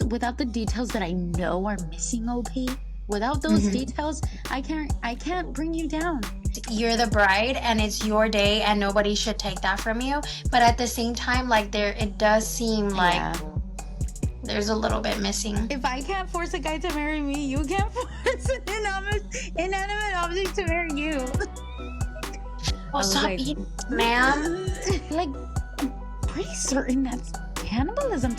without the details that I know are missing, OP. Without those details, I can't bring you down. You're the bride and it's your day and nobody should take that from you. But at the same time, like it does seem like there's a little bit missing. If I can't force a guy to marry me, you can't force an inanimate object to marry you. Well, stop eating, ma'am. Like, I'm pretty certain that's cannibalism.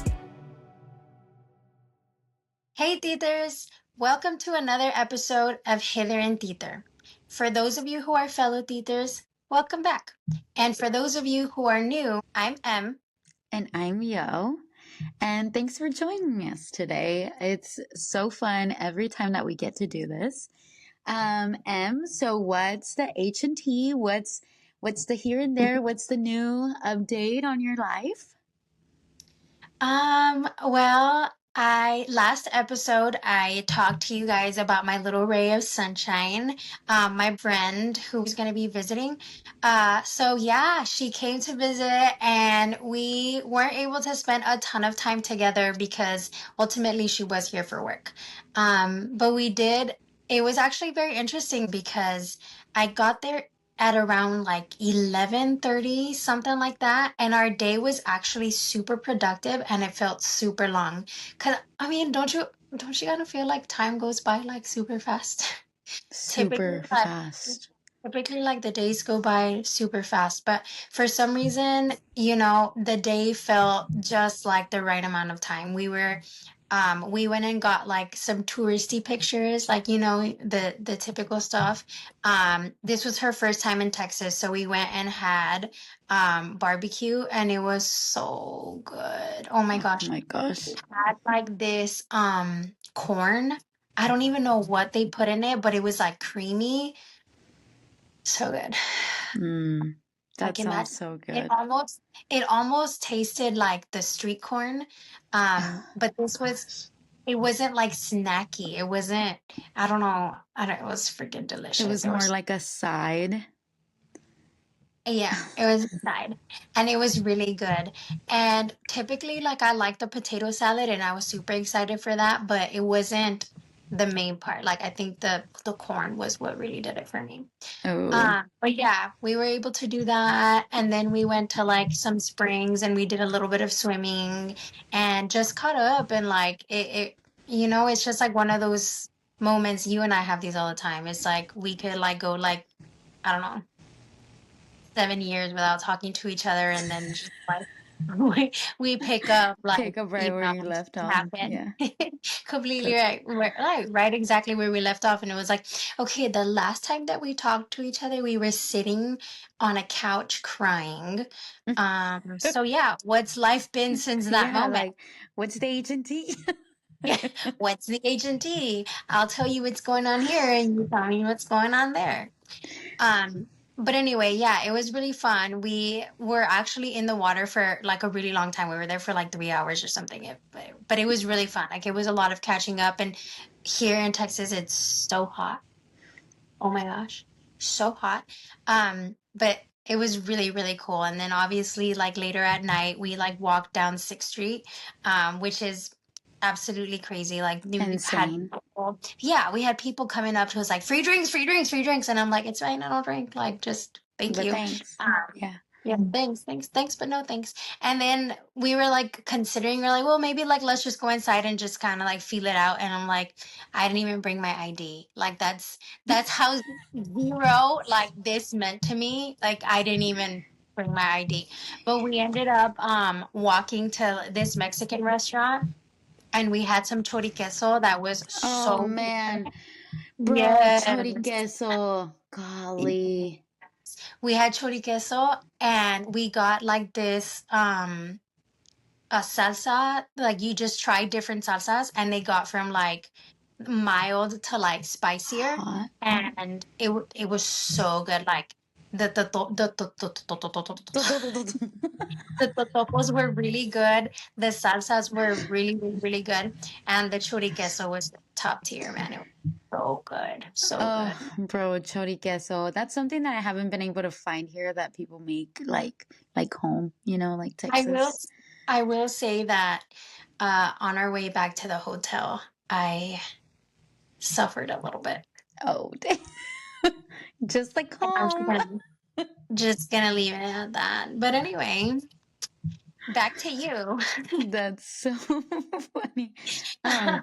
Hey, Tithers! Welcome to another episode of Hither and Tither. For those of you who are fellow Tithers, welcome back. And for those of you who are new, I'm Em. And I'm Yo. And thanks for joining us today. It's so fun every time that we get to do this. Em, so what's the H&T? What's the here and there? What's the new update on your life? Well, last episode I talked to you guys about my little ray of sunshine, my friend who was going to be visiting. So yeah, she came to visit and we weren't able to spend a ton of time together because ultimately she was here for work. But we did. It was actually very interesting because I got there at around like 11:30, something like that, and our day was actually super productive and it felt super long. Cause I mean, don't you kind of feel like time goes by like super fast? Super fast. Typically, like the days go by super fast, but for some reason, the day felt just like the right amount of time. We went and got like some touristy pictures, like, the typical stuff. This was her first time in Texas, so we went and had barbecue and it was so good. Oh my gosh. Oh my gosh. It had like this corn. I don't even know what they put in it, but it was like creamy. So good. That sounds so good. It almost tasted like the street corn. But it wasn't like snacky. It wasn't, it was freaking delicious. It was more like a side. Yeah, it was a side. And it was really good. And typically, like, I like the potato salad and I was super excited for that, but it wasn't the main part. Like, I think the corn was what really did it for me. Oh. But yeah, we were able to do that. And then we went to like some springs and we did a little bit of swimming and just caught up. And like, it's just like one of those moments. You and I have these all the time. It's like we could like go like, I don't know, 7 years without talking to each other. And then just like, we pick up like right where you left off. Yeah. Completely right. Right exactly where we left off. And it was like, okay, the last time that we talked to each other, we were sitting on a couch crying. So yeah, what's life been since that moment? Like, what's the H&T? What's the H&T? I'll tell you what's going on here and you tell me what's going on there. But anyway, yeah, it was really fun. We were actually in the water for like a really long time. We were there for like 3 hours or something. But it was really fun. Like it was a lot of catching up. And here in Texas, it's so hot. Oh my gosh, so hot. But it was really, really cool. And then obviously like later at night, we like walked down 6th Street, which is absolutely crazy. Like Insane. we had people coming up to us like free drinks, and I'm like, it's fine, I don't drink, like just thank you. Thanks. Yeah, thanks, but no thanks. And then we were like considering, we're like, well, maybe like let's just go inside and just kind of like feel it out. And I'm like, I didn't even bring my ID. Like that's how zero like this meant to me. Like I didn't even bring my ID. But we ended up walking to this Mexican restaurant. And we had some choriqueso that was so man. good. Bro, Yes. choriqueso. Golly. We had choriqueso and we got like this a salsa. Like you just try different salsas and they got from like mild to like spicier. Hot. And it was so good. Like the totopos were really good. The salsas were really, really good. And the choriqueso was top tier, man. It was so good. So good. Bro, choriqueso. That's something that I haven't been able to find here that people make like home, like Texas. I will say that on our way back to the hotel, I suffered a little bit. Oh, just like And home. just gonna leave it at that. But anyway, back to you. That's so funny. Um,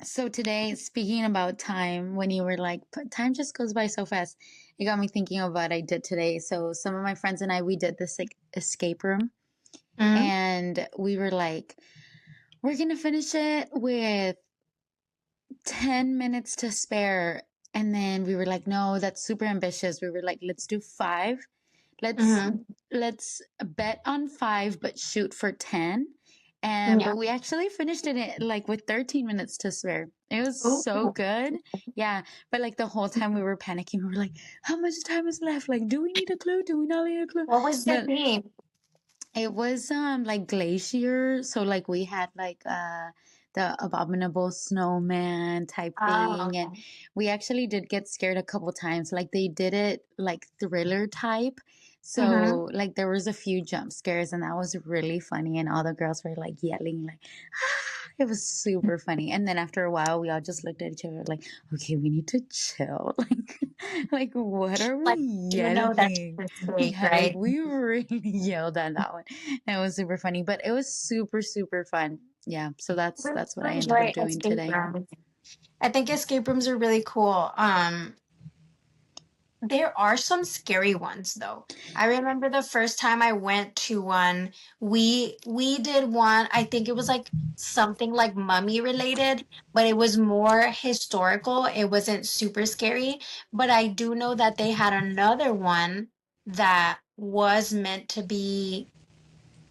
so today, speaking about time, when you were like, time just goes by so fast, it got me thinking of what I did today. So some of my friends and I, we did this like escape room, Mm, and we were like, we're gonna finish it with 10 minutes to spare. And then we were like, no, that's super ambitious. We were like, let's do five. Let's hmm. let's bet on five, but shoot for 10. And Yeah. but we actually finished it like with 13 minutes to spare. It was so Ooh. good. Yeah. But like the whole time we were panicking, we were like, how much time is left? Like, do we need a clue? Do we not need a clue? What was the But theme? it was like glacier, so like we had like the abominable snowman type Oh, thing, and okay. we actually did get scared a couple times. Like they did it like thriller type. Mm-hmm. So like there was a few jump scares and that was really funny and all the girls were like yelling like it was super funny. And then after a while we all just looked at each other like, okay, we need to chill. Like what are we Like, you know that's yelling? a mistake, Yeah, like right? we really yelled at that one. That was super funny, but it was super, super fun. Yeah, so Really that's what I ended up enjoy doing escape today. rooms. I think escape rooms are really cool. There are some scary ones though. I remember the first time I went to one, we did one, I think it was like something like mummy related, but it was more historical. It wasn't super scary, but I do know that they had another one that was meant to be,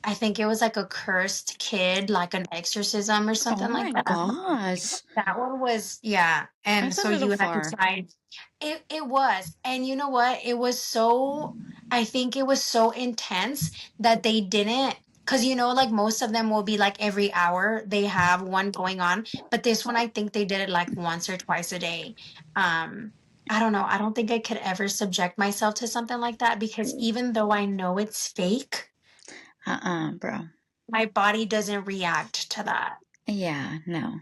I think it was like a cursed kid, like an exorcism or Oh something like my that. gosh. That one was, yeah. And That's a so little you had to far. try. It was. And you know what? It was so, I think it was so intense that they didn't, because you know, like most of them will be like every hour they have one going on. But this one, I think they did it like once or twice a day. Um, I don't know. I don't think I could ever subject myself to something like that because even though I know it's fake, Bro. my body doesn't react to that. Yeah, no.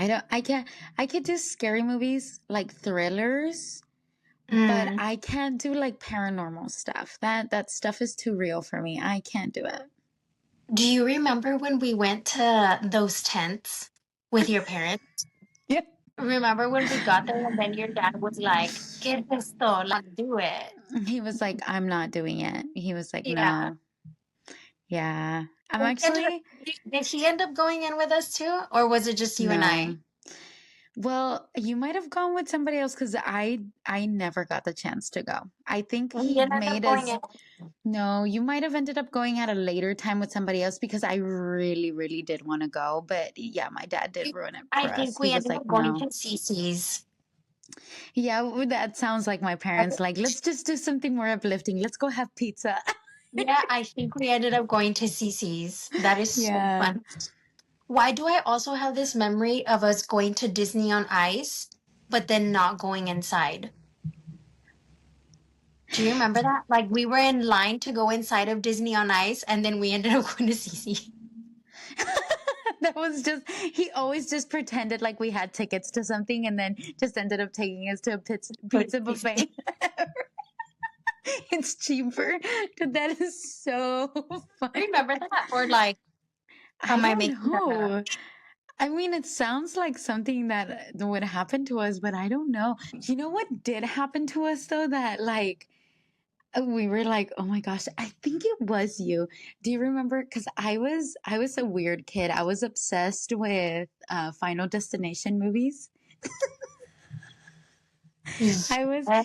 I can't I could do scary movies like thrillers, but Mm. I can't do like paranormal stuff. That stuff is too real for me. I can't do it. Do you remember when we went to those tents with your parents? Yeah. Remember when we got there and then your dad was like, "Get this though, like do it." He was like, I'm not doing it. He was like, Yeah. no. Yeah. I'm And actually did he end up going in with us too, or was it just you and no. I? Well, you might have gone with somebody else because I never got the chance to go. I think We he didn't end up made going us in. no, you might have ended up going at a later time with somebody else because I really, really did want to go. But yeah, my dad did ruin it I for us. think He we was ended like, up going no. to Cece's. Yeah, that sounds like my parents. Like, let's just do something more uplifting. Let's go have pizza. Yeah, I think we ended up going to Cece's. That is so Yeah. fun. Why do I also have this memory of us going to Disney on Ice, but then not going inside? Do you remember that? Like we were in line to go inside of Disney on Ice, and then we ended up going to CC. That was just, he always just pretended like we had tickets to something and then just ended up taking us to a pizza buffet. It's cheaper. Dude, that is so funny. Remember that? Or like, I am I don't making that up? know. I mean, it sounds like something that would happen to us, but I don't know. You know what did happen to us though? That like we were like, oh my gosh, I think it was you. Do you remember? Because I was a weird kid. I was obsessed with Final Destination movies. Yes, I was I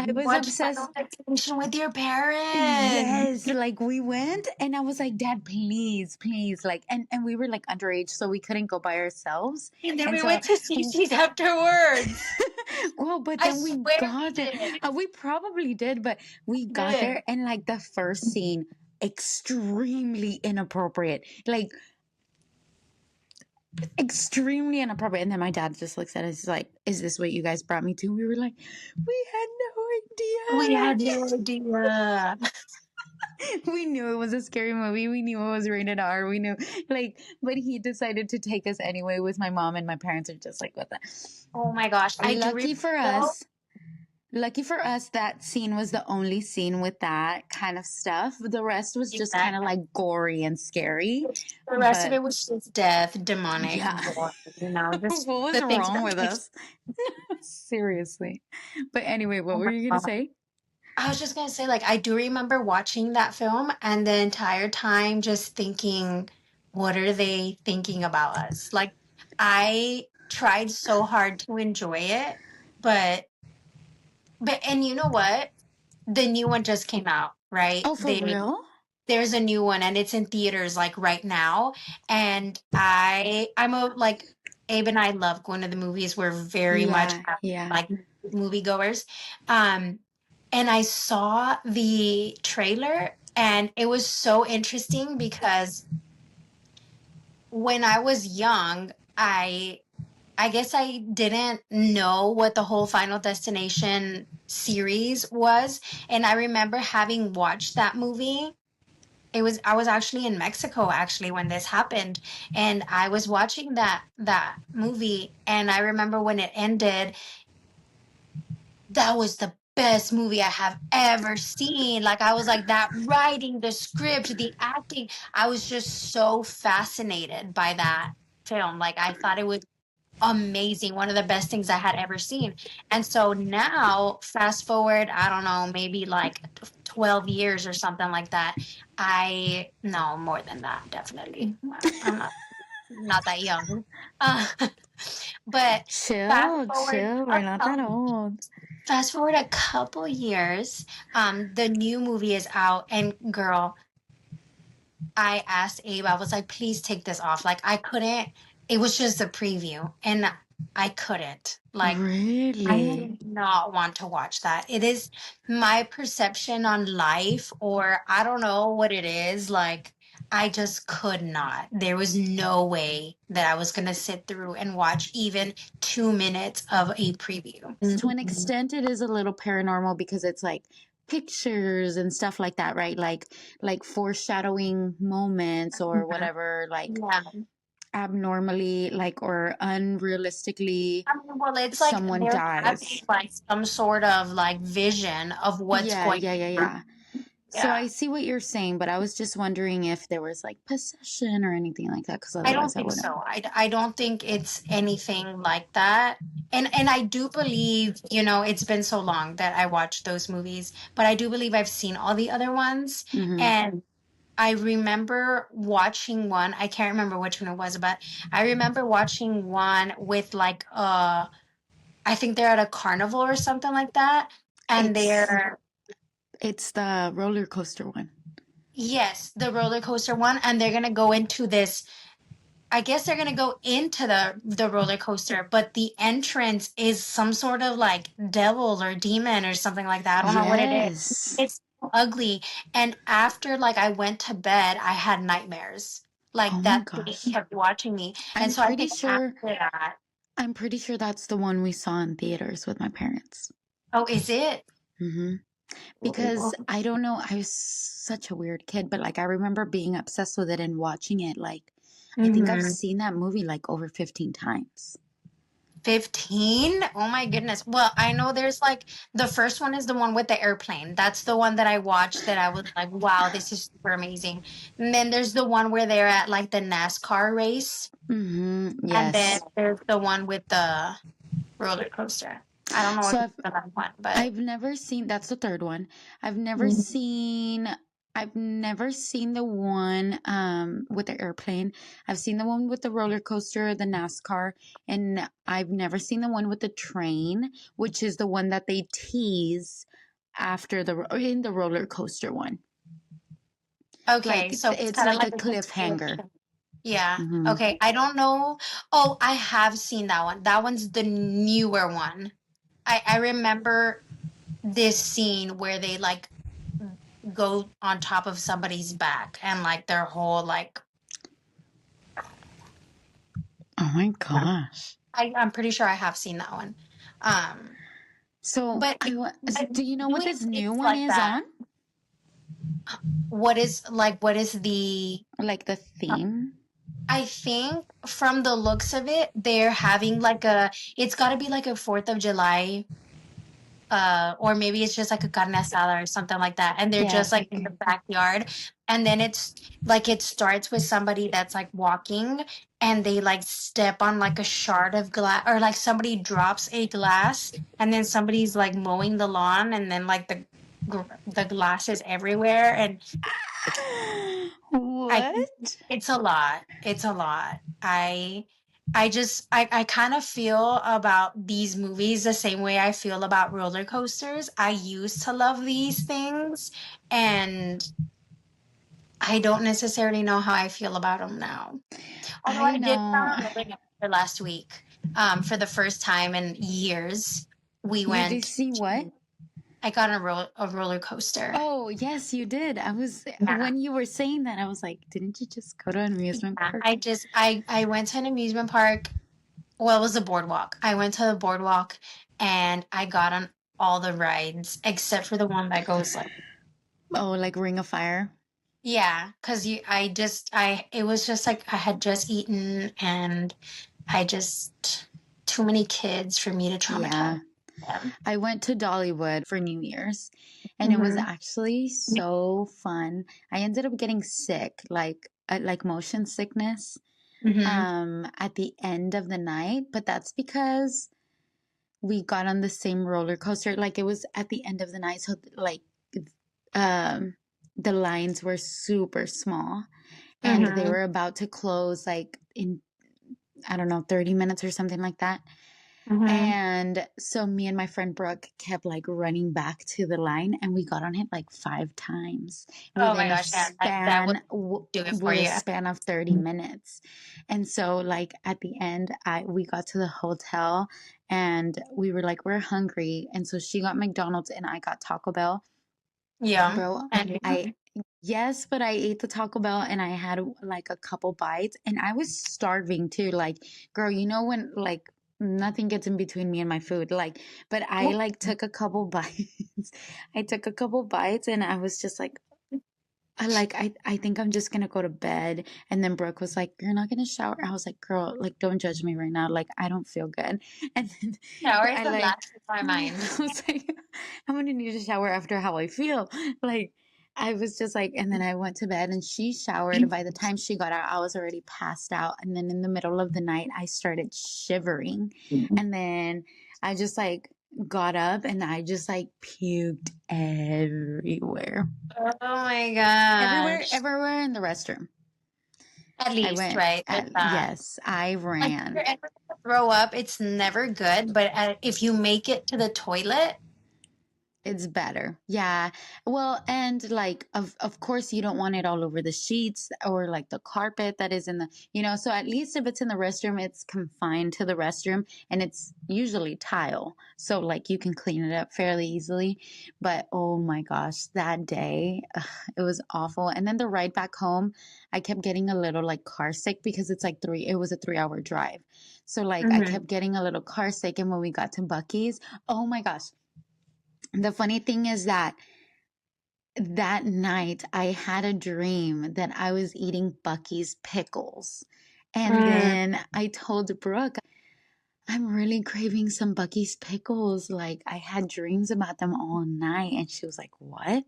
you was watched Final obsessed. Destination with your parents. Yes, like we went and I was like, Dad, please, please, like, and we were like underage, so we couldn't go by ourselves. And then And we so, went to CC's afterwards. well, but I then we swear we got there. did. We probably did, but we We got did. there and like the first scene, extremely inappropriate, like extremely inappropriate. And then my dad just looks at us, he's like, "Is this what you guys brought me to?" We were like, "We had no We idea." had no idea. We knew it was a scary movie. We knew it was rated R. We knew, like, but he decided to take us anyway with my mom, and my parents are just like, what the? Oh my gosh, I do Lucky remember for though. us. Lucky for us, that scene was the only scene with that kind of stuff. The rest was just kind of Exactly. like gory and scary. The rest of But it was just death, demonic, yeah, gore, what just was the things wrong that with make. us? Seriously. But anyway, what Oh were my you going to God. say? I was just gonna say, like, I do remember watching that film and the entire time just thinking, what are they thinking about us? Like, I tried so hard to enjoy it, but and you know what? The new one just came out, right? Oh, for real? There's a new one and it's in theaters like right now. And I'm a like Abe and I love going to the movies. We're very much Yeah, yeah. like moviegoers. Um, and I saw the trailer and it was so interesting because when I was young, I guess I didn't know what the whole Final Destination series was. And I remember having watched that movie. I was actually in Mexico actually when this happened, and I was watching that movie, and I remember when it ended, that was the best movie I have ever seen. Like I was like that writing, the script, the acting, I was just so fascinated by that film. Like I thought it was amazing, one of the best things I had ever seen. And so now, fast forward, I don't know, maybe like 12 years or something like that. I no more than that, definitely. I'm not that young. Uh, but fast Chill, forward chill. We're a not that couple old. fast forward a couple years, the new movie is out, and girl, I asked Abe, I was like, please take this off. Like, I couldn't, it was just a preview, and I couldn't. Like, I Really? did not want to watch that. It is my perception on life, or I don't know what it is. Like, I just could not. There was no way that I was going to sit through and watch even 2 minutes of a preview. To an extent, it is a little paranormal because it's like pictures and stuff like that, right? Like foreshadowing moments or Mhm. whatever, like Yeah. abnormally, like or unrealistically, I mean, well, it's like someone they're having dies. like some sort of like vision of what's Yeah, going yeah, yeah, on. yeah. So Yeah. I see what you're saying, but I was just wondering if there was like possession or anything like that, because I don't otherwise I think wouldn't. so. I don't think it's anything like that. And I do believe, it's been so long that I watched those movies, but I do believe I've seen all the other ones. Hmm. And I remember watching one, I can't remember which one it was, but I remember watching one with like I think they're at a carnival or something like that. And It's they're it's the roller coaster one. yes, the roller coaster one, and they're gonna go into this. I guess they're gonna go into the roller coaster, but the entrance is some sort of like devil or demon or something like that. I don't know what it is. Yes. It's so ugly. And after like I went to bed, I had nightmares. Like Oh my that thing gosh. kept watching me. And I'm so I pretty think after sure that, I'm pretty sure that's the one we saw in theaters with my parents. oh, is it? Hmm. Because I don't know, I was such a weird kid, but like I remember being obsessed with it and watching it. Like I think I've Mhm. seen that movie like over 15 times. 15? Oh my goodness. Well, I know there's like the first one is the one with the airplane. That's the one that I watched that I was like, wow, this is super amazing. And then there's the one where they're at like the NASCAR race. Hmm. And then Yes. there's the one with the roller coaster. I don't know So what I've the other one, but I've never seen, that's the third one. I've never Mhm. seen I've never seen the one with the airplane. I've seen the one with the roller coaster, the NASCAR, and I've never seen the one with the train, which is the one that they tease after in the roller coaster one. Okay, Like so it's it's kind of like a like a cliffhanger. continuation. Yeah. Hmm. Okay. I don't know. Oh, I have seen that one. That one's the newer one. I remember this scene where they like go on top of somebody's back and like their whole like Oh my gosh. I'm pretty sure I have seen that one. Um So but do you know what doing this new things one like is that. on? what is the Like the theme? I think from the looks of it, they're having like a it's got to be like a 4th of July or maybe it's just like a carne asada or something like that, and they're just Yes. like in the backyard, and then it's like it starts with somebody that's like walking, and they like step on like a shard of glass, or like somebody drops a glass, and then somebody's like mowing the lawn, and then like the glass is everywhere, and I think What? it's a lot. It's a lot. I kind of feel about these movies the same way I feel about roller coasters. I used to love these things, and I don't necessarily know how I feel about them now. Although I I did go know. on a roller coaster last week, for the first time in years. We You did went see what? to I got on a roller coaster. Oh, yes, you did. Yeah. When you were saying that, I was like, didn't you just go to an amusement Yeah, park? I went to an amusement park. Well, it was a boardwalk. I went to the boardwalk and I got on all the rides except for the one that goes like, Oh, like Ring of Fire? yeah, because it was just like I had just eaten, and I just too many kids for me to Yeah. traumatize them. I went to Dollywood for New Year's and it was Mm-hmm. actually so fun. I ended up getting sick, like motion sickness, Mm-hmm. at the end of the night, but that's because we got on the same roller coaster. Like it was at the end of the night, so like um the lines were super small and they Mm-hmm. were about to close like in, I don't know, 30 minutes or something like that. Mm-hmm. And so me and my friend Brooke kept like running back to the line and we got on it like 5 times Oh my within a gosh, yeah, that would do it for with a you. span of 30 minutes. And so like at the end we got to the hotel and we were like we're hungry and so she got McDonald's and I got Taco Bell. Yeah. Bro, And I yes, but I ate the Taco Bell and I had like a couple bites and I was starving too. Like, girl, you know when like nothing gets in between me and my food. Like, but I like took a couple bites. I took a couple bites and I was just like I think I'm just gonna go to bed. And then Brooke was like, "You're not gonna shower." I was like, "Girl, like don't judge me right now. Like I don't feel good." And then shower is I the like last of my mind. I was like, "I'm gonna need a shower after how I feel." Like I was just like, and then I went to bed and she showered. And by the time she got out, I was already passed out. And then in the middle of the night, I started shivering. And then I just like got up and I just like puked everywhere. Oh my Everywhere, gosh. everywhere in the restroom. At I least, went, right? There's that. yes, I Like, if ran. you're ever gonna throw up, it's never good, but if you make it to the toilet, It's better. Yeah. Well, and like of course you don't want it all over the sheets or like the carpet that is in the, so at least if it's in the restroom, it's confined to the restroom and it's usually tile. So like you can clean it up fairly easily. But oh my gosh, that day, ugh, it was awful. And then the ride back home, I kept getting a little like car sick because it was a 3-hour drive. So like I hmm kept getting a little car sick and when we got to Bucky's, oh my gosh, the funny thing is that that night I had a dream that I was eating Bucky's pickles. And mm, then I told Brooke, I'm really craving some Bucky's pickles. Like I had dreams about them all night. And she was like, what?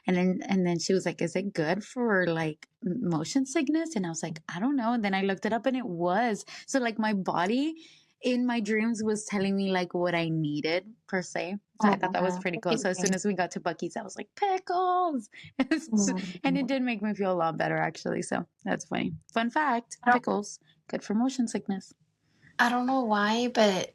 And then she was like, is it good for like motion sickness? And I was like, I don't know. And then I looked it up and it was. So like my body in my dreams was telling me like what I needed per se. So I thought that was oh, pretty cool. So as soon as we got to Bucky's, I was like, pickles. And it mm. did make me feel a lot better actually. So that's funny. Fun fact, I don't, pickles, good for motion sickness. I don't know why, but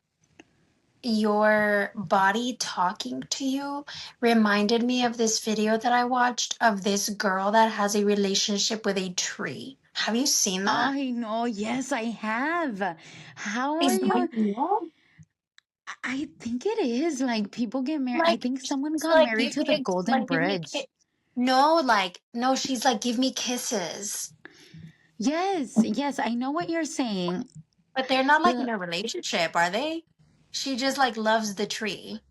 your body talking to you reminded me of this video that I watched of this girl that has a relationship with a tree. Have you seen that? I know. Yes, I have. How are Is that you? real? I think it is. Like people get married. I Like, think someone she's got like, married to the Golden give me Bridge. no, like, no, she's like, give me kisses. Yes, yes, I know what you're saying. But they're not like in The a relationship, are they? She just like loves the tree.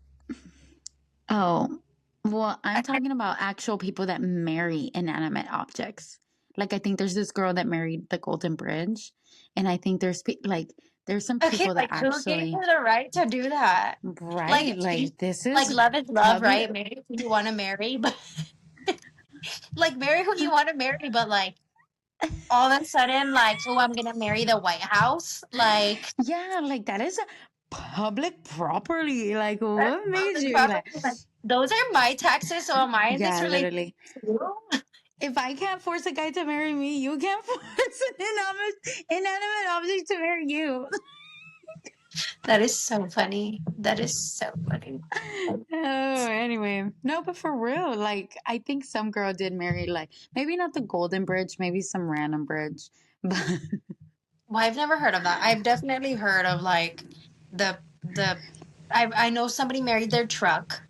oh, Well, I'm talking about actual people that marry inanimate objects. Like, I think there's this girl that married the Golden Bridge, and I think there's some Okay, people that like who gave actually her the right to do that? right, Like, like this like is love is love, public. right? Marry who you want to marry, but like marry who you want to marry, but like all of a sudden, like, oh, I'm gonna marry the White House. Like Yeah, like that is a public property. Like, that's what made public you property. like? Like, those are my taxes, so am I in this Yeah, relationship literally. too? If I can't force a guy to marry me, you can't force an inanimate object to marry you. That is so funny. That is so funny. Oh, anyway. No, but for real, like I think some girl did marry like maybe not the Golden Bridge, maybe some random bridge. But Well, I've never heard of that. I've definitely heard of like the I know somebody married their truck.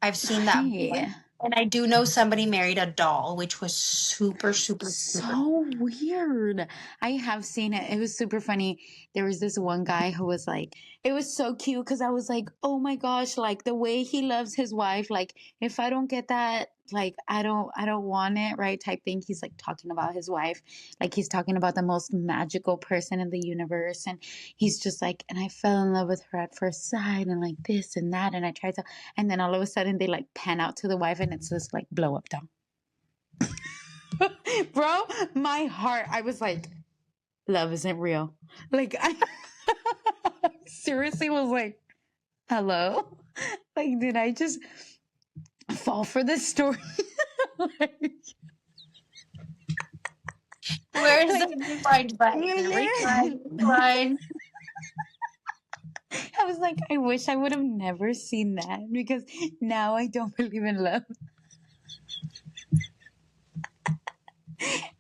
I've seen that hey, one. And I do know somebody married a doll, which was super, super, super. so weird. I have seen it. It was super funny. There was this one guy who was like, it was so cute because I was like, oh my gosh, like the way he loves his wife. Like, if I don't get that, like I don't want it, right? Type thing. He's like talking about his wife. Like he's talking about the most magical person in the universe. And he's just like, and I fell in love with her at first sight and like this and that. And I tried to, and then all of a sudden they like pan out to the wife and it's this like blow up doll. Bro, my heart, I was like, love isn't real. Like, I seriously was like, hello? Like, did I just fall for this story? like, Where's the like, rewind button? Rewind, rewind. I was like, I wish I would have never seen that because now I don't believe in love.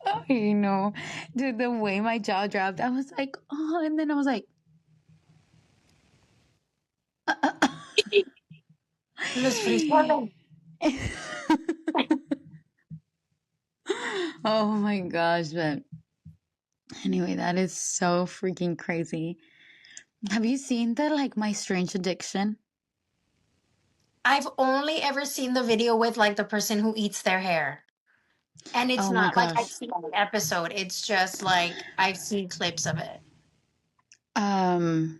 Oh, you know, dude, the way my jaw dropped, I was like, oh, and then I was like, Los frijoles. oh my gosh, but anyway, that is so freaking crazy. Have you seen the like My Strange Addiction? I've only ever seen the video with like the person who eats their hair. And it's Oh my not like I've gosh. seen an episode. It's just like I've seen clips of it. Um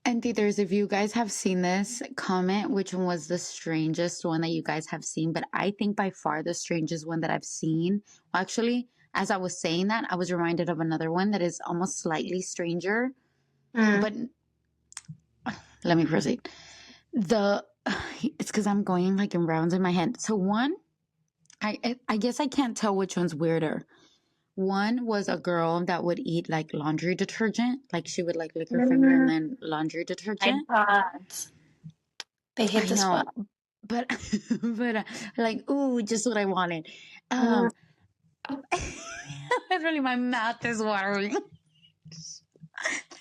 and Tithers, if you guys have seen this, comment which one was the strangest one that you guys have seen. But I think by far the strangest one that I've seen. Well, actually, as I was saying that, I was reminded of another one that is almost slightly stranger. Mm. But let me proceed. The it's because I'm going like in rounds in my head. So one, I guess I can't tell which one's weirder. One was a girl that would eat like laundry detergent, like she would like lick her finger and Mm. then laundry My detergent. God. They hit I the spot. know, but but like ooh, just what I wanted. Mm. Literally, my mouth is watering.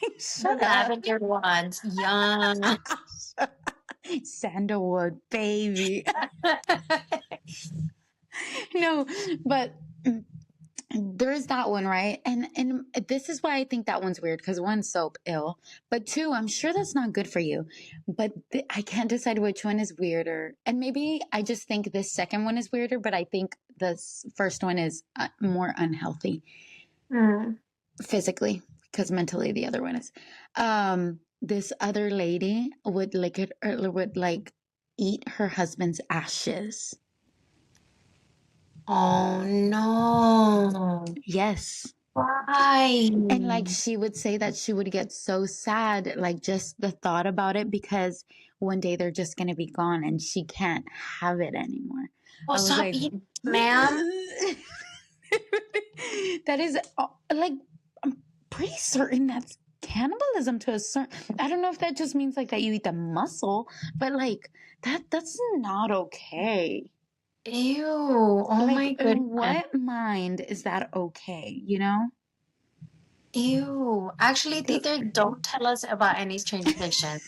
The Shut up. lavender ones. Yum. Sandalwood, baby. No, but there's that one, right? And this is why I think that one's weird because one, soap, ill, but two, I'm sure that's not good for you. But I can't decide which one is weirder. And maybe I just think this second one is weirder, but I think this first one is more unhealthy Mm. physically because mentally the other one is. This other lady would like it or would like eat her husband's ashes. Oh no. Yes. Why? And like she would say that she would get so sad, like just the thought about it, because one day they're just going to be gone and she can't have it anymore. Oh, I was stop like, eating, ma'am. that is like, I'm pretty certain that's cannibalism to a certain, I don't know if that just means like that you eat the muscle, but like that's not okay. Ew. Oh Like, my in goodness. what mind is that okay, you know? Ew. Actually, 'Cause Tita, don't tell us about any strange addiction.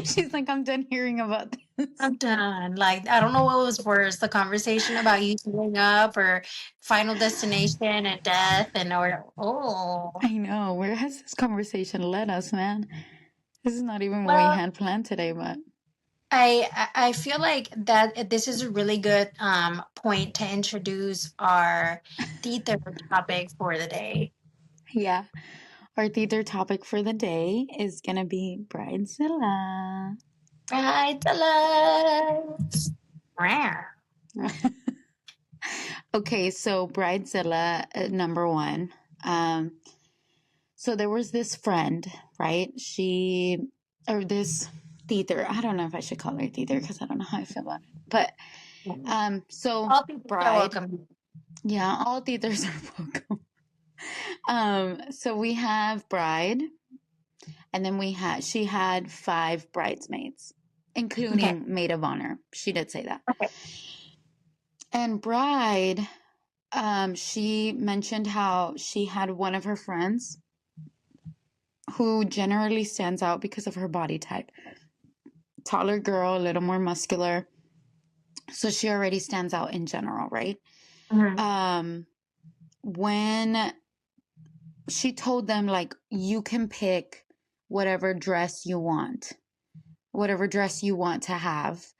she's like, I'm done hearing about this. I'm done. Like, I don't know what was worse, the conversation about you throwing up or Final Destination and death and or oh. I know. Where has this conversation led us, man? This is not even what we Well, had planned today, but. I feel like that this is a really good point to introduce our theater topic for the day. Yeah. Our theater topic for the day is gonna be Bridezilla. Bridezillas. Meow. Okay, so Bridezilla, number one. Um, so there was this friend, right? Or this theater. I don't know if I should call her theater because I don't know how I feel about it. But so All people are Bride, welcome. yeah, all theaters are welcome. So we have Bride, and then she had five bridesmaids, Okay. including maid of honor. She did say that. Okay. And Bride, she mentioned how she had one of her friends who generally stands out because of her body type. Taller girl, a little more muscular. So she already stands out in general, right? Mhm. Um, when she told them, like, you can pick whatever dress you want, whatever dress you want to have.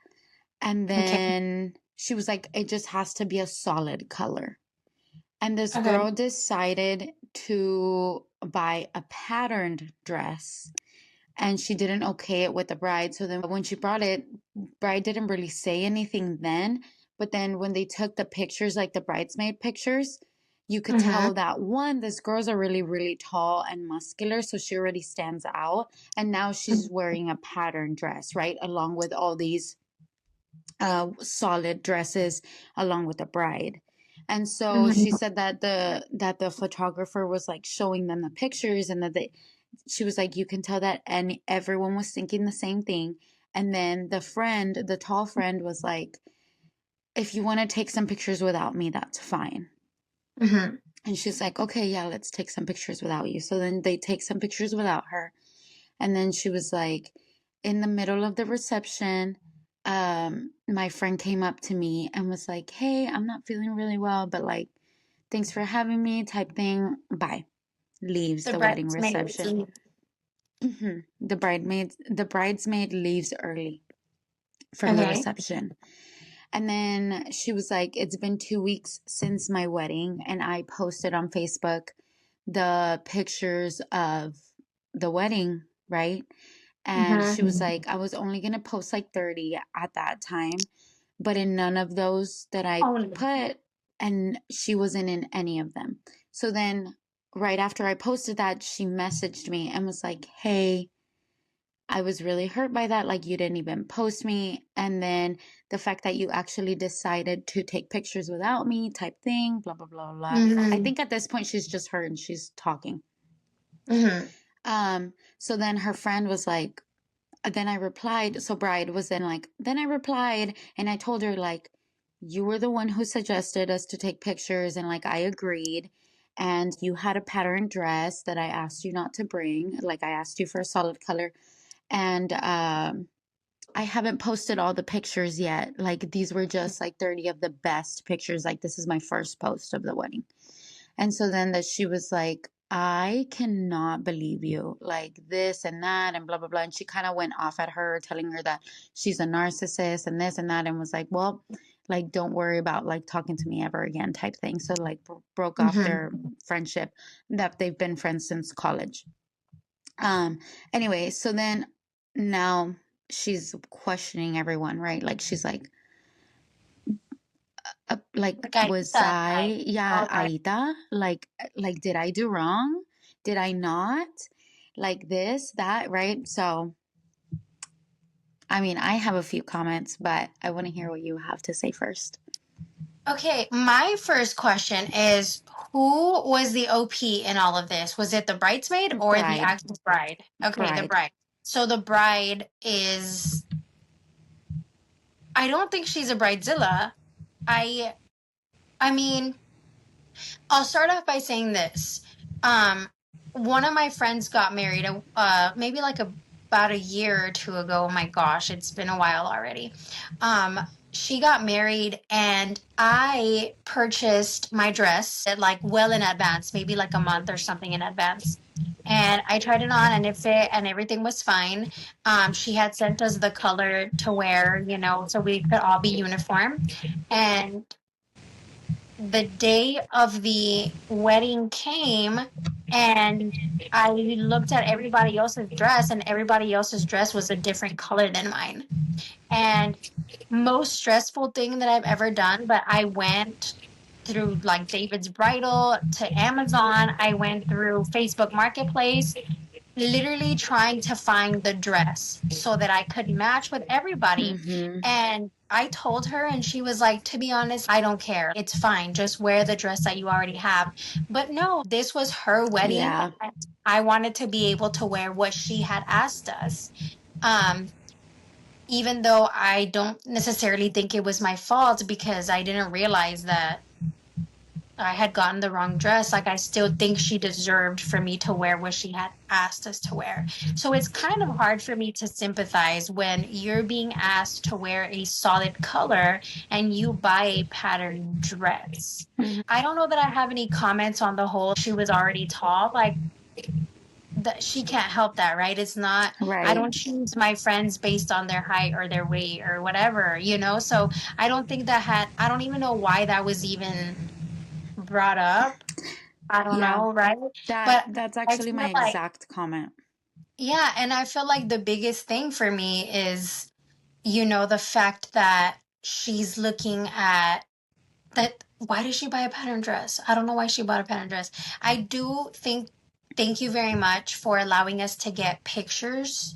And Okay. then she was like, it just has to be a solid color. And this Okay. girl decided to buy a patterned dress and she didn't okay it with the bride. So then when she brought it, bride didn't really say anything then. But then when they took the pictures, like the bridesmaid pictures, you could Mm-hmm. tell that one, this girl's are really, really tall and muscular. So she already stands out. And now she's wearing a patterned dress, right? Along with all these solid dresses along with the bride. And so she Mm-hmm. said that the photographer was like showing them the pictures and that she was like, you can tell that, and everyone was thinking the same thing. And then the tall friend was like, if you want to take some pictures without me, that's fine. Mm-hmm. And she's like, okay, yeah, let's take some pictures without you. So then they take some pictures without her. And then she was like, in the middle of the reception, my friend came up to me and was like, hey, I'm not feeling really well, but like, thanks for having me, type thing. Bye. Leaves The the wedding bridesmaids. reception. The bridesmaid leaves early from the Okay. reception. And then she was like, it's been 2 weeks since my wedding. And I posted on Facebook the pictures of the wedding, right? And she was Mm-hmm. like, I was only going to post like 30 at that time, but in none of those that I Oh, no. put, and she wasn't in any of them. So then, right after I posted that, she messaged me and was like, hey, I was really hurt by that. Like, you didn't even post me. And then the fact that you actually decided to take pictures without me, type thing, blah, blah, blah, blah. I Mm-hmm. think at this point, she's just her and she's talking. Mm-hmm. So then her friend was like, then I replied. So Bride was then like, then I replied and I told her, like, you were the one who suggested us to take pictures. And like, I agreed. And you had a pattern dress that I asked you not to bring. Like, I asked you for a solid color. And I haven't posted all the pictures yet. Like, these were just like 30 of the best pictures. Like, this is my first post of the wedding. And so then that she was like, I cannot believe you, like this and that, and blah, blah, blah. And she kind of went off at her, telling her that she's a narcissist and this and that, and was like, well, like, don't worry about like talking to me ever again, type thing. So, like, broke off Mm-hmm. their friendship that they've been friends since college. Um, anyway, so then now she's questioning everyone, right? Like, she's like, Like I was said, like, I, yeah, okay. Aida, like, did I do wrong? Did I not? Like this, that, right? So, I mean, I have a few comments, but I want to hear what you have to say first. Okay, my first question is who was the OP in all of this? Was it the bridesmaid or the Bride, actual bride? Okay, the bride. bride. So the bride is I don't think she's a bridezilla. I I mean, I'll start off by saying this. Um, one of my friends got married, maybe like about a year or two ago. Oh my gosh, it's been a while already. she got married and I purchased my dress like well in advance, maybe like a month or something in advance. And I tried it on and it fit and everything was fine. She had sent us the color to wear, so we could all be uniform. And the day of the wedding came and I looked at everybody else's dress and everybody else's dress was a different color than mine. And most stressful thing that I've ever done, but I went through like David's Bridal to Amazon. I went through Facebook Marketplace, literally trying to find the dress so that I could match with everybody. Mm-hmm. And I told her, and she was like, to be honest, I don't care. It's fine. Just wear the dress that you already have. But no, this was her wedding. Yeah. And I wanted to be able to wear what she had asked us. Um, Even though I don't necessarily think it was my fault because I didn't realize that I had gotten the wrong dress, like I still think she deserved for me to wear what she had asked us to wear. So it's kind of hard for me to sympathize when you're being asked to wear a solid color and you buy a patterned dress. Mhm. I don't know that I have any comments on the whole she was already tall. Like that she can't help that, right? It's not, I Right. don't choose my friends based on their height or their weight or whatever. So I don't think I don't even know why that was even brought up. I don't Yeah. know, right? That But that's I actually my feel like, exact comment. yeah, and I feel like the biggest thing for me is, the fact that she's looking at that. Why did she buy a pattern dress? I don't know why she bought a pattern dress. I do think, thank you very much for allowing us to get pictures.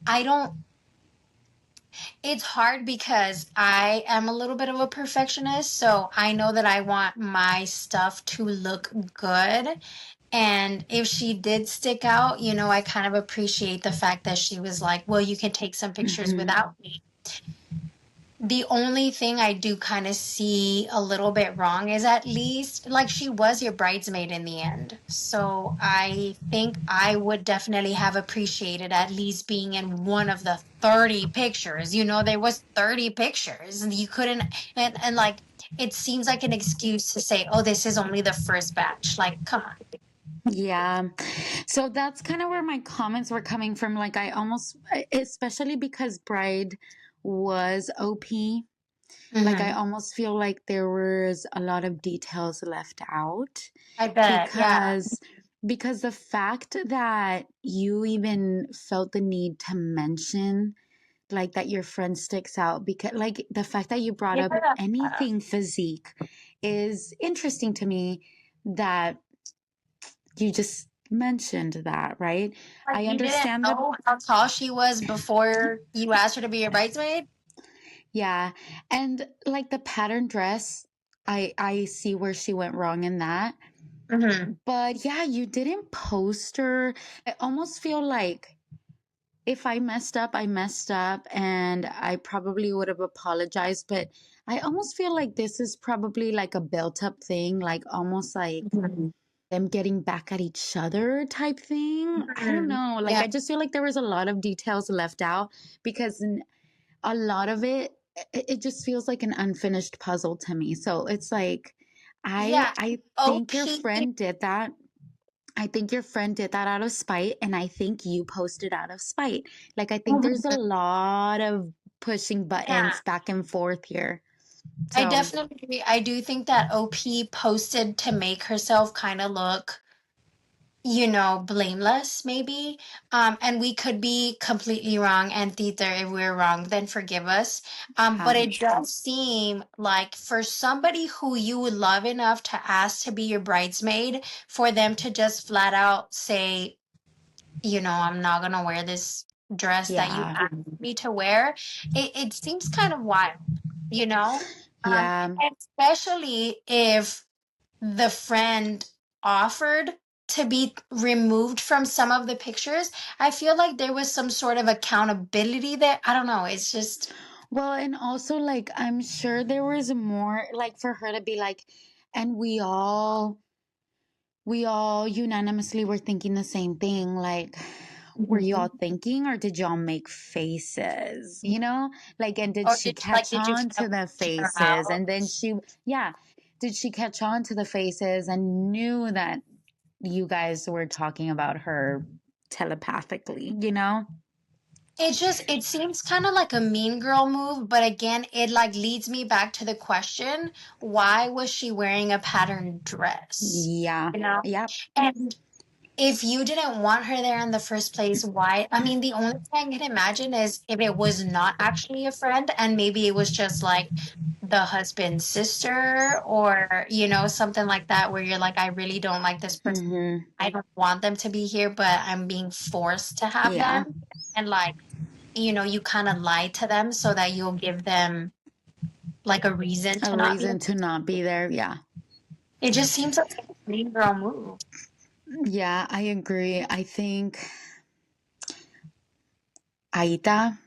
I don't, it's hard because I am a little bit of a perfectionist, so I know that I want my stuff to look good. And if she did stick out, I kind of appreciate the fact that she was like, well, you can take some pictures Hmm. without me. The only thing I do kind of see a little bit wrong is at least like she was your bridesmaid in the end. So I think I would definitely have appreciated at least being in one of the 30 pictures. There was 30 pictures and you couldn't and like it seems like an excuse to say, "Oh, this is only the first batch." Like, come on. Yeah. So that's kind of where my comments were coming from. Like, especially because Bride was OP, like, I Mhm. almost feel like there was a lot of details left out I bet. Yeah. because the fact that you even felt the need to mention like that your friend sticks out, because like the fact that you brought up Yeah. anything physique is interesting to me, that you just mentioned that, right? Like I you didn't understand the know how tall she was before you asked her to be your bridesmaid? Yeah, and like the pattern dress, I see where she went wrong in that. Hmm. But yeah, you didn't post her. I almost feel like if I messed up, I messed up, and I probably would have apologized. But I almost feel like this is probably like a built up thing, like almost like Hmm. them getting back at each other type thing. I don't Hmm. know. Like, Yeah. I just feel like there was a lot of details left out because a lot of it just feels like an unfinished puzzle to me. So it's like Yeah. I think your OP. friend did that. I think your friend did that out of spite, and I think you posted out of spite. Like, I think there's a Mhm. lot of pushing Yeah. buttons back and forth here. I So, definitely agree. I do think that OP posted to make herself kind of look blameless maybe. And we could be completely wrong. And Thither, if we're wrong, then forgive us. But yeah. it does seem like for somebody who you would love enough to ask to be your bridesmaid, for them to just flat out say, I'm not gonna wear this dress that you Yeah. asked me to wear, it seems kind of wild, you know? Um, Yeah. Especially if the friend offered to be removed from some of the pictures. I feel like there was some sort of accountability there. I don't know. It's just, Well, and also like I'm sure there was more like for her to be like, and we all unanimously were thinking the same thing, like were you all Mhm. thinking, or did y'all make faces? You know, like, and did Or she like, catch did you on kind to of the hear her faces? out? And then yeah, did she catch on to the faces and knew that you guys were talking about her telepathically, you know? It seems kind of like a mean girl move, but again, it like leads me back to the question, why was she wearing a patterned dress? Yeah. You know? Yep. And if you didn't want her there in the first place, why? I mean, the only thing I can imagine is if it was not actually a friend and maybe it was just like the husband's sister or, something like that where you're like, I really don't like this person. Mm-hmm. I don't want them to be here, but I'm being forced to have Yeah. them. And like, you kind of lie to them so that you'll give them like a reason A to not be. reason to not be there. Yeah. It just seems like a mean girl move. Yeah, I agree. I think Aita,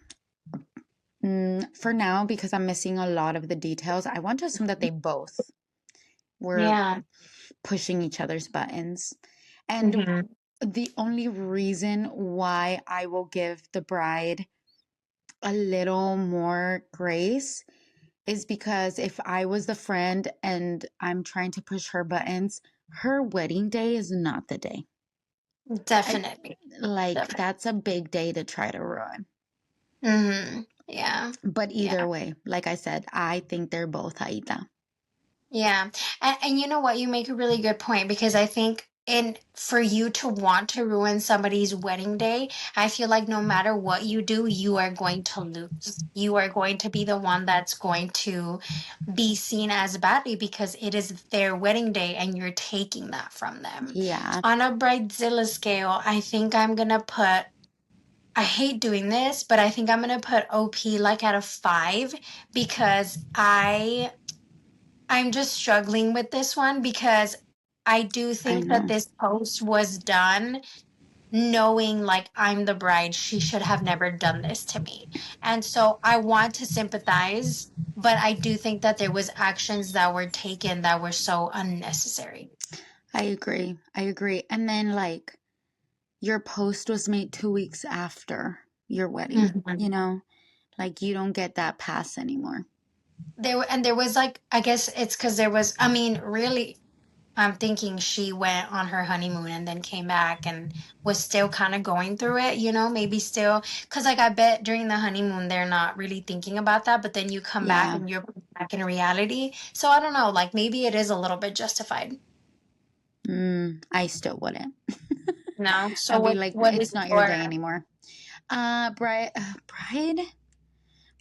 for now, because I'm missing a lot of the details, I want to assume that they both were Yeah. pushing each other's buttons. And Hmm. the only reason why I will give the bride a little more grace is because if I was the friend and I'm trying to push her buttons, her wedding day is not the day. I Definitely. like Definitely. that's a big day to try to ruin. Yeah. But either Yeah. way, like I said, I think they're both Aida. Yeah. And you know what? You make a really good point because I think for you to want to ruin somebody's wedding day, I feel like no matter what you do, you are going to lose. You are going to be the one that's going to be seen as badly because it is their wedding day and you're taking that from them. Yeah, On a Bridezilla scale, I think I'm gonna put, I hate doing this, but I think I'm gonna put OP like at a 5 because I'm just struggling with this one because I do I think that know. this post was done knowing like I'm the bride, she should have never done this to me. And so I want to sympathize, but I do think that there was actions that were taken that were so unnecessary. I agree. I agree. And then, like, your post was made 2 weeks after your wedding, you Mhm. know? Like, you don't get that pass anymore. There was like, I guess it's because there was, I mean, really, I'm thinking she went on her honeymoon and then came back and was still kind of going through it, maybe still. Because, like, I bet during the honeymoon, they're not really thinking about that, but then you come back Yeah. and you're back in reality. So I don't know, like, maybe it is a little bit justified. I still wouldn't. No? So I'd be what, like, what is it's not your your, day anymore.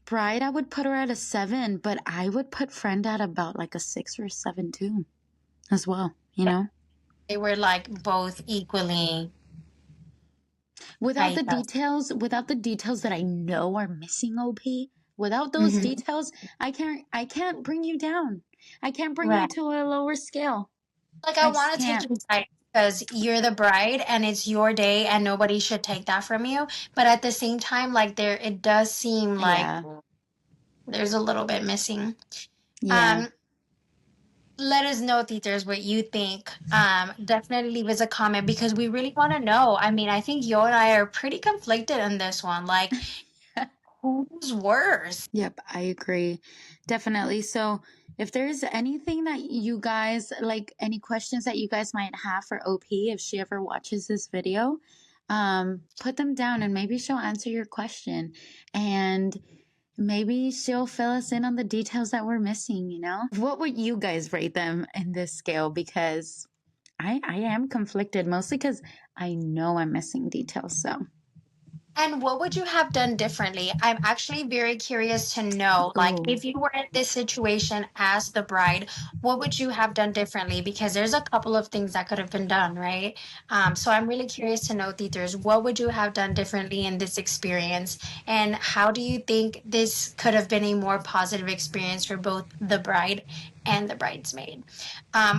Bride, I would put her at a 7, but I would put friend at about like a 6 or 7 too, as well, you know? they were like both equally Without high the up. details that I know are missing, OP, without those Mhm. details, I can't bring you down. I can't bring you Right. to a lower scale. Like, I I just want to take can't. your side because you're the bride and it's your day and nobody should take that from you. But at the same time, like, it does seem like Yeah. there's a little bit missing. Yeah. Um, Let us know, teachers, what you think. Definitely leave us a comment because we really want to know. I mean, I think you and I are pretty conflicted on this one. Like, who's worse? Yep, I agree. Definitely. So, if there's anything that you guys like, any questions that you guys might have for OP if she ever watches this video, put them down and maybe she'll answer your question. And maybe she'll fill us in on the details that we're missing, you know? What would you guys rate them in this scale? Because I am conflicted mostly because I know I'm missing details. So, And what would you have done differently? I'm actually very curious to know, like, oh, if you were in this situation as the bride, what would you have done differently? Because there's a couple of things that could have been done, right? So I'm really curious to know, Theaters, what would you have done differently in this experience? And how do you think this could have been a more positive experience for both the bride and the bridesmaid.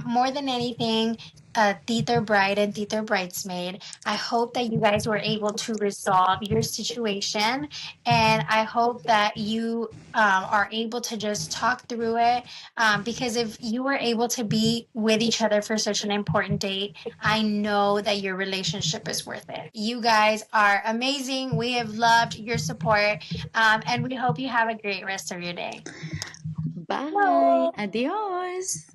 More than anything, Tither bride and Tither bridesmaid, I hope that you guys were able to resolve your situation, and I hope that you are able to just talk through it. Because if you were able to be with each other for such an important date, I know that your relationship is worth it. You guys are amazing. We have loved your support, and we hope you have a great rest of your day. Bye. Hello. Adios.